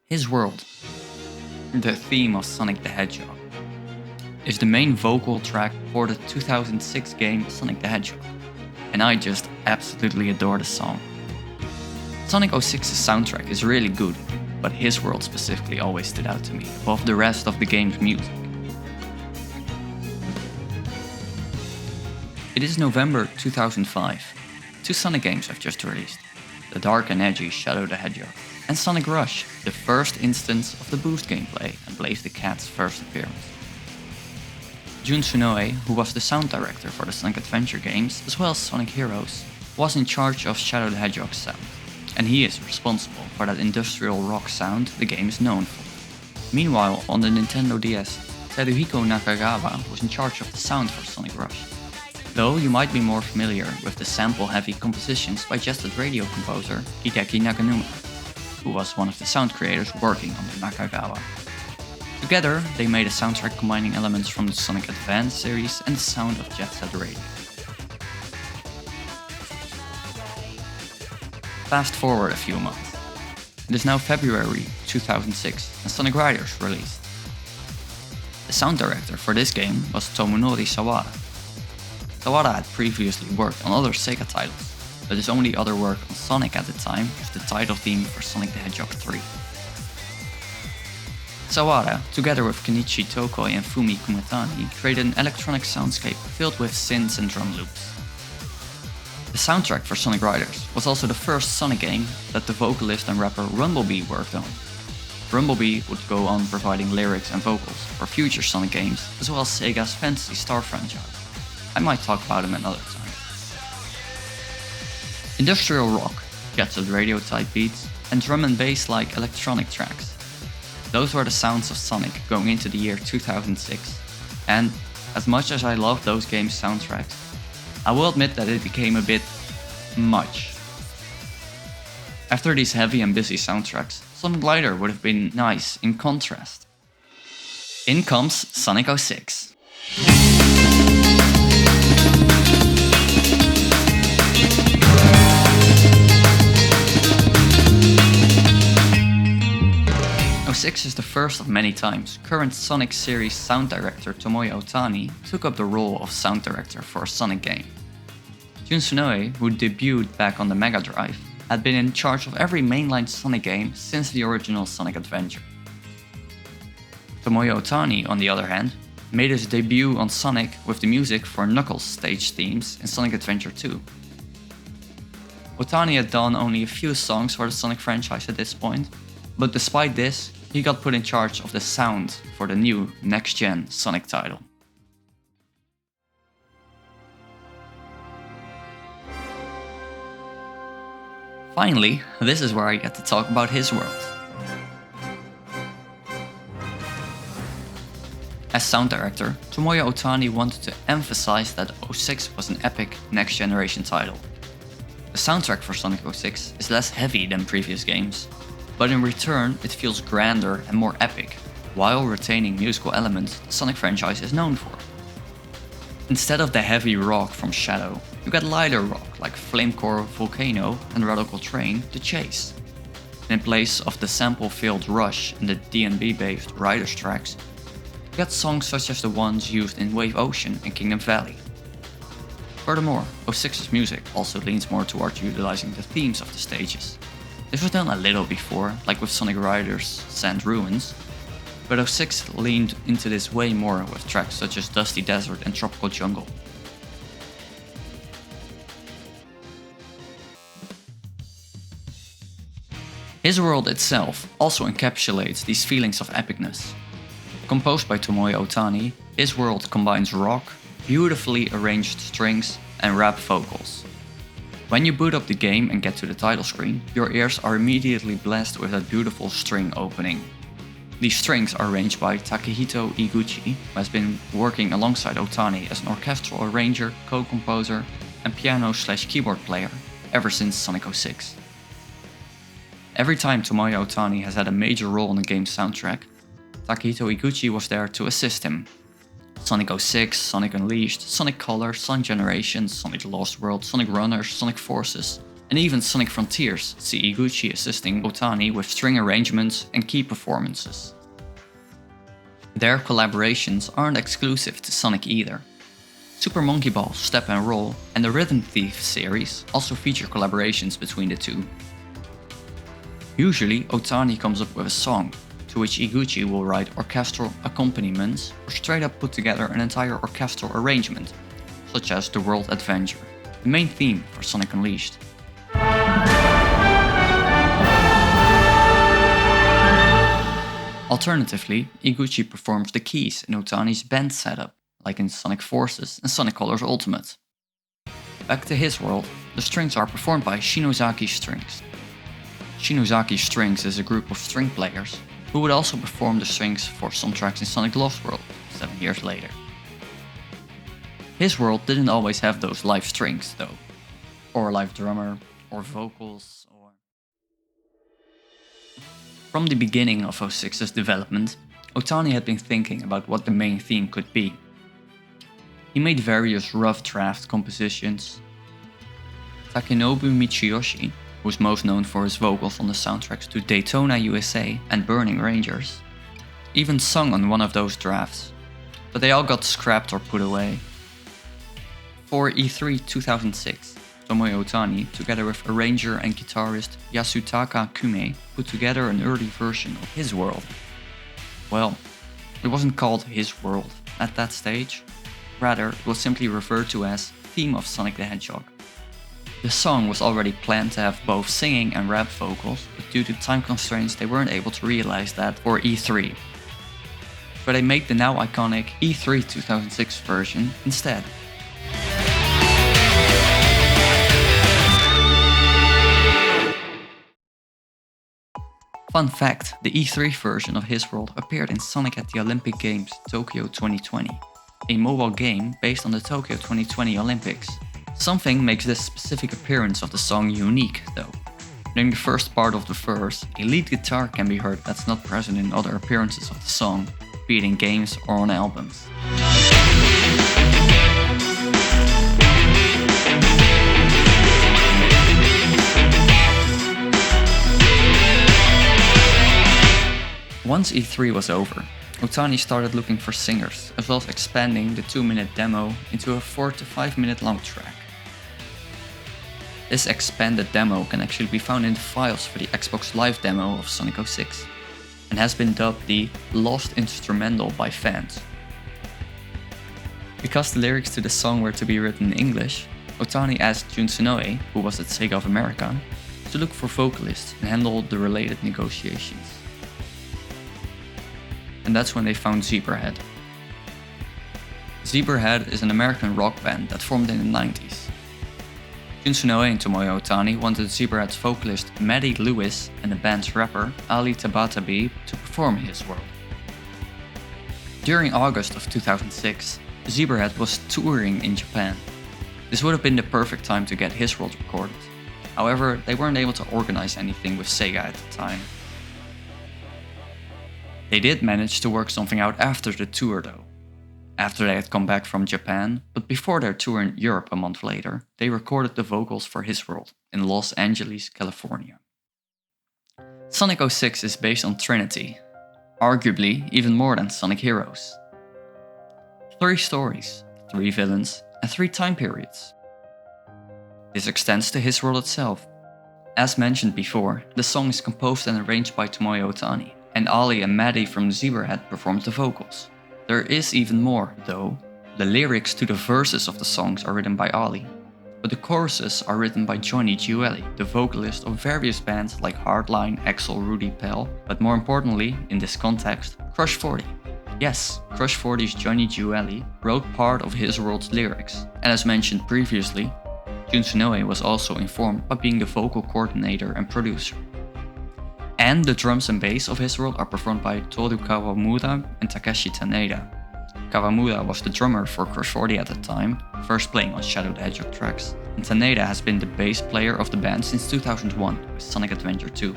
His World, the theme of Sonic the Hedgehog, is the main vocal track for the 2006 game Sonic the Hedgehog, and I just absolutely adore the song. Sonic 06's soundtrack is really good, but His World specifically always stood out to me above the rest of the game's music. It is November 2005. Two Sonic games have just released, the dark and edgy Shadow the Hedgehog, and Sonic Rush, the first instance of the boost gameplay and Blaze the Cat's first appearance. Jun Tsunoe, who was the sound director for the Sonic Adventure games as well as Sonic Heroes, was in charge of Shadow the Hedgehog's sound, and he is responsible for that industrial rock sound the game is known for. Meanwhile, on the Nintendo DS, Teruhiko Nakagawa was in charge of the sound for Sonic Rush, though you might be more familiar with the sample-heavy compositions by Jet Set Radio composer Hideki Naganuma, who was one of the sound creators working on the Nakagawa. Together, they made a soundtrack combining elements from the Sonic Advance series and the sound of Jet Set Radio. Fast forward a few months. It is now February 2006 and Sonic Riders released. The sound director for this game was Tomonori Sawada. Sawada had previously worked on other Sega titles, but his only other work on Sonic at the time was the title theme for Sonic the Hedgehog 3. Sawada, together with Kenichi Tokoi and Fumi Kumatani, created an electronic soundscape filled with synths and drum loops. The soundtrack for Sonic Riders was also the first Sonic game that the vocalist and rapper Rumblebee worked on. Rumblebee would go on providing lyrics and vocals for future Sonic games, as well as Sega's Phantasy Star franchise. I might talk about him another time. Industrial rock, Jet Set Radio type beats, and drum and bass like electronic tracks. Those were the sounds of Sonic going into the year 2006, and as much as I love those games' soundtracks, I will admit that it became a bit much. After these heavy and busy soundtracks, Sonic Glider would have been nice in contrast. In comes Sonic 06. '06 is the first of many times current Sonic series sound director Tomoya Otani took up the role of sound director for a Sonic game. Jun Tsunoe, who debuted back on the Mega Drive, had been in charge of every mainline Sonic game since the original Sonic Adventure. Tomoya Otani, on the other hand, made his debut on Sonic with the music for Knuckles stage themes in Sonic Adventure 2. Otani had done only a few songs for the Sonic franchise at this point, but despite this, he got put in charge of the sound for the new next-gen Sonic title. Finally, this is where I get to talk about His World. As sound director, Tomoya Otani wanted to emphasize that 06 was an epic next-generation title. The soundtrack for Sonic 06 is less heavy than previous games, but in return it feels grander and more epic, while retaining musical elements the Sonic franchise is known for. Instead of the heavy rock from Shadow, you get lighter rock like Flamecore Volcano and Radical Train to Chase. And in place of the sample-filled Rush and the D&B-based Riders tracks, you get songs such as the ones used in Wave Ocean and Kingdom Valley. Furthermore, 06's music also leans more towards utilizing the themes of the stages. This was done a little before, like with Sonic Riders' Sand Ruins, but 06 leaned into this way more with tracks such as Dusty Desert and Tropical Jungle. His World itself also encapsulates these feelings of epicness. Composed by Tomoya Otani, His World combines rock, beautifully arranged strings, and rap vocals. When you boot up the game and get to the title screen, your ears are immediately blessed with that beautiful string opening. These strings are arranged by Takehito Iguchi, who has been working alongside Otani as an orchestral arranger, co-composer, and piano/keyboard player ever since Sonic 06. Every time Tomoya Otani has had a major role in the game's soundtrack, Takehito Iguchi was there to assist him. Sonic 06, Sonic Unleashed, Sonic Color, Sonic Generations, Sonic Lost World, Sonic Runners, Sonic Forces, and even Sonic Frontiers see Iguchi assisting Otani with string arrangements and key performances. Their collaborations aren't exclusive to Sonic either. Super Monkey Ball, Step and Roll, and the Rhythm Thief series also feature collaborations between the two. Usually, Otani comes up with a song, to which Iguchi will write orchestral accompaniments or straight up put together an entire orchestral arrangement, such as The World Adventure, the main theme for Sonic Unleashed. Alternatively, Iguchi performs the keys in Otani's band setup, like in Sonic Forces and Sonic Colors Ultimate. Back to his world, the strings are performed by Shinozaki Strings. Shinozaki Strings is a group of string players who would also perform the strings for some tracks in Sonic Lost World 7 years later. His world didn't always have those live strings though, or a live drummer, or vocals, or... From the beginning of 06's development, Otani had been thinking about what the main theme could be. He made various rough draft compositions. Takenobu Michiyoshi, who's most known for his vocals on the soundtracks to Daytona USA and Burning Rangers, even sung on one of those drafts, but they all got scrapped or put away. For E3 2006, Tomoya Otani, together with arranger and guitarist Yasutaka Kume, put together an early version of his world. Well, it wasn't called his world at that stage, rather it was simply referred to as Theme of Sonic the Hedgehog. The song was already planned to have both singing and rap vocals, but due to time constraints they weren't able to realize that for E3. So they made the now iconic E3 2006 version instead. Fun fact, the E3 version of his world appeared in Sonic at the Olympic Games Tokyo 2020, a mobile game based on the Tokyo 2020 Olympics. Something makes this specific appearance of the song unique though. During the first part of the verse, a lead guitar can be heard that's not present in other appearances of the song, be it in games or on albums. Once E3 was over, Otani started looking for singers, as well as expanding the 2-minute demo into a 4 to 5 minute long track. This expanded demo can actually be found in the files for the Xbox Live demo of Sonic 06, and has been dubbed the Lost Instrumental by fans. Because the lyrics to the song were to be written in English, Otani asked Jun Tsunoe, who was at Sega of America, to look for vocalists and handle the related negotiations. And that's when they found Zebrahead. Zebrahead is an American rock band that formed in the 90s. Jun Tsunoe and Tomoya Otani wanted Zebrahead's vocalist Maddie Lewis and the band's rapper Ali Tabatabi to perform his world. During August of 2006, Zebrahead was touring in Japan. This would have been the perfect time to get his world recorded. However, they weren't able to organize anything with Sega at the time. They did manage to work something out after the tour though. After they had come back from Japan, but before their tour in Europe a month later, they recorded the vocals for his world in Los Angeles, California. Sonic 06 is based on Trinity, arguably even more than Sonic Heroes. 3 stories, 3 villains, and 3 time periods. This extends to his world itself. As mentioned before, the song is composed and arranged by Tomoya Otani, and Ali and Maddie from Zebrahead performed the vocals. There is even more, though. The lyrics to the verses of the songs are written by Ali, but the choruses are written by Johnny Giuelli, the vocalist of various bands like Hardline, Axl, Rudy Pell, but more importantly, in this context, Crush 40. Yes, Crush 40's Johnny Giuelli wrote part of his world's lyrics, and as mentioned previously, Jun Tsunoe was also informed by being the vocal coordinator and producer. And the drums and bass of his world are performed by Toru Kawamura and Takeshi Taneda. Kawamura was the drummer for Crush 40 at the time, first playing on Shadow the Hedgehog tracks, and Taneda has been the bass player of the band since 2001 with Sonic Adventure 2.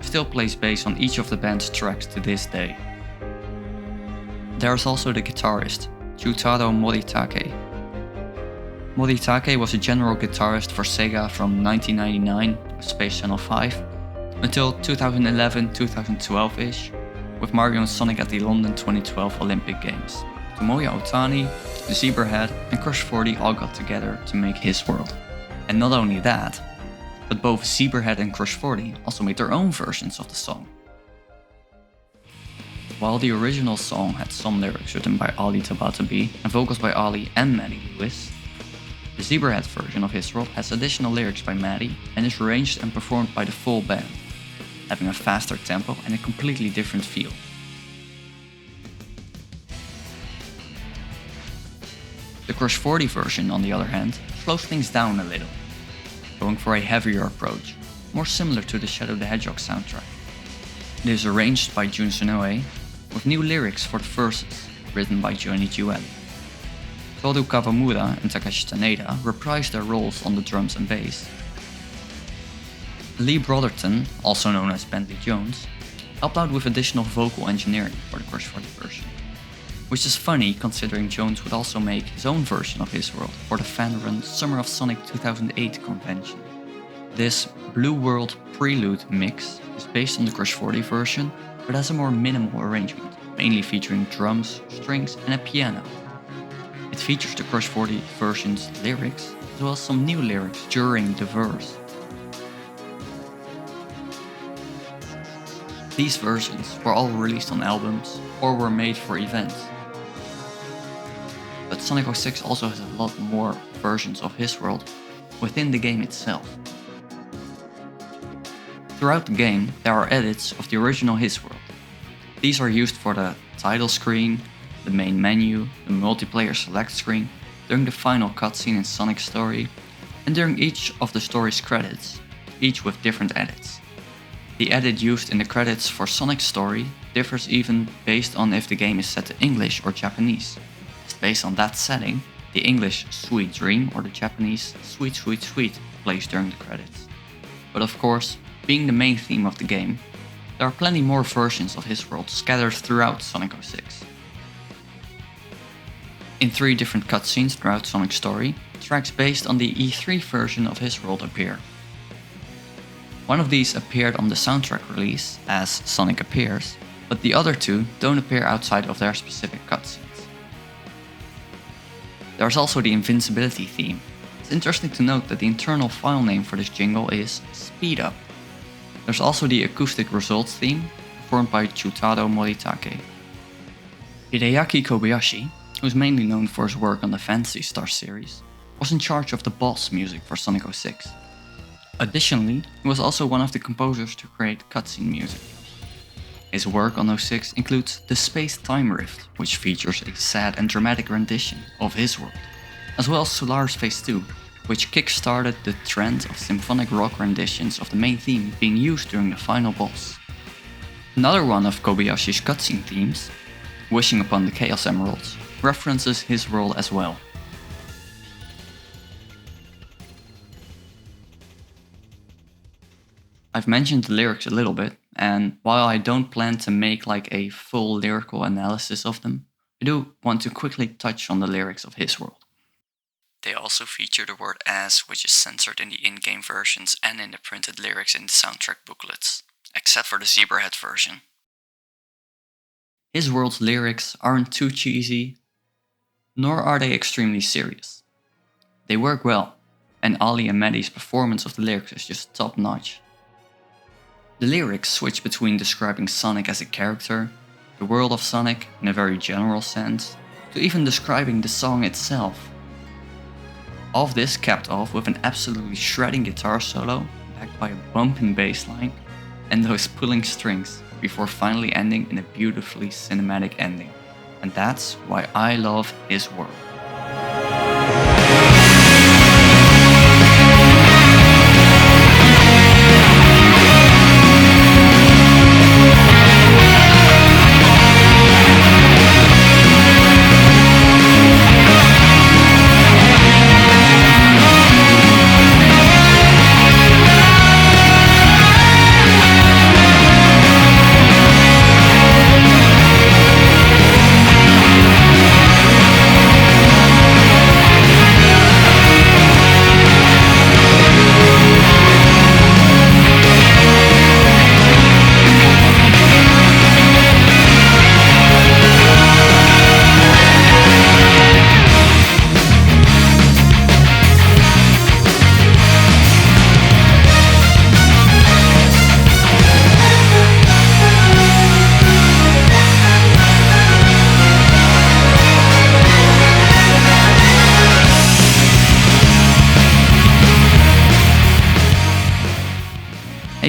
Still plays bass on each of the band's tracks to this day. There is also the guitarist, Jutaro Moritake. Moritake was a general guitarist for Sega from 1999 with Space Channel 5 until 2011-2012-ish with Mario and Sonic at the London 2012 Olympic Games. Tomoya Otani, the Zebrahead and Crush 40 all got together to make his world. And not only that, but both Zebrahead and Crush 40 also made their own versions of the song. While the original song had some lyrics written by Ali Tabatabai and vocals by Ali and Maddie Lewis, the Zebrahead version of his world has additional lyrics by Maddie and is arranged and performed by the full band, having a faster tempo and a completely different feel. The Crush 40 version, on the other hand, slows things down a little, going for a heavier approach, more similar to the Shadow the Hedgehog soundtrack. It is arranged by Jun Sonoe, with new lyrics for the verses, written by Johnny Jewelli. Toru Kawamura and Takashi Taneda reprised their roles on the drums and bass. Lee Brotherton, also known as Bentley Jones, helped out with additional vocal engineering for the Crush 40 version. Which is funny considering Jones would also make his own version of his world for the fan-run Summer of Sonic 2008 convention. This Blue World Prelude mix is based on the Crush 40 version, but has a more minimal arrangement, mainly featuring drums, strings and a piano. It features the Crush 40 version's lyrics, as well as some new lyrics during the verse. These versions were all released on albums or were made for events. But Sonic 06 also has a lot more versions of his world within the game itself. Throughout the game, there are edits of the original His World. These are used for the title screen, the main menu, the multiplayer select screen, during the final cutscene in Sonic's story, and during each of the story's credits, each with different edits. The edit used in the credits for Sonic's story differs even based on if the game is set to English or Japanese. It's based on that setting, the English Sweet Dream or the Japanese Sweet Sweet Sweet plays during the credits. But of course, being the main theme of the game, there are plenty more versions of his world scattered throughout Sonic 06. In 3 different cutscenes throughout Sonic's story, tracks based on the E3 version of his world appear. One of these appeared on the soundtrack release as Sonic Appears, but the other 2 don't appear outside of their specific cutscenes. There's also the Invincibility theme. It's interesting to note that the internal file name for this jingle is Speed Up. There's also the Acoustic Results theme, performed by Chutaro Moritake. Hideaki Kobayashi, who's mainly known for his work on the Phantasy Star series, was in charge of the boss music for Sonic 06. Additionally, he was also one of the composers to create cutscene music. His work on 06 includes The Space-Time Rift, which features a sad and dramatic rendition of his world, as well as Solaris Phase 2, which kick-started the trend of symphonic rock renditions of the main theme being used during the final boss. Another one of Kobayashi's cutscene themes, Wishing Upon the Chaos Emeralds, references his world as well. I've mentioned the lyrics a little bit, and while I don't plan to make like a full lyrical analysis of them, I do want to quickly touch on the lyrics of his world. They also feature the word ass, which is censored in the in-game versions and in the printed lyrics in the soundtrack booklets, except for the Zebrahead version. His world's lyrics aren't too cheesy, nor are they extremely serious. They work well, and Ali and Maddie's performance of the lyrics is just top notch. The lyrics switch between describing Sonic as a character, the world of Sonic in a very general sense, to even describing the song itself. All of this capped off with an absolutely shredding guitar solo, backed by a bumping bass line, and those pulling strings, before finally ending in a beautifully cinematic ending. And that's why I love his world.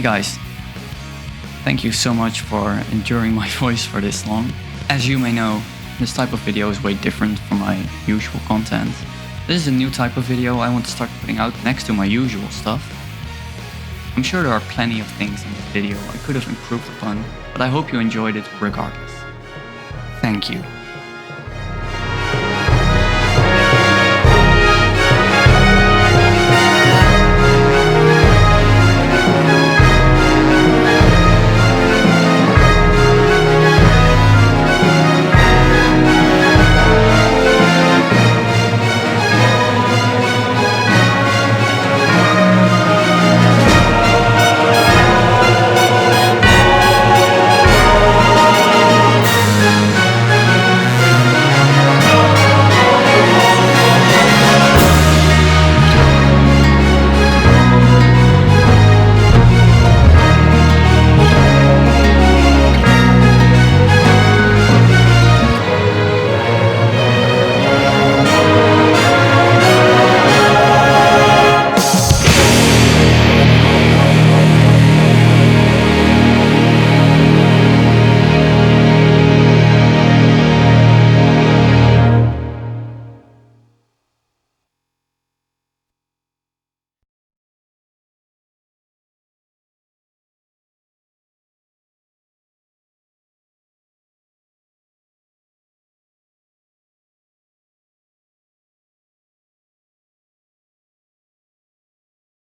Hey guys, thank you so much for enduring my voice for this long. As you may know, this type of video is way different from my usual content. This is a new type of video I want to start putting out next to my usual stuff. I'm sure there are plenty of things in this video I could have improved upon, but I hope you enjoyed it regardless. Thank you.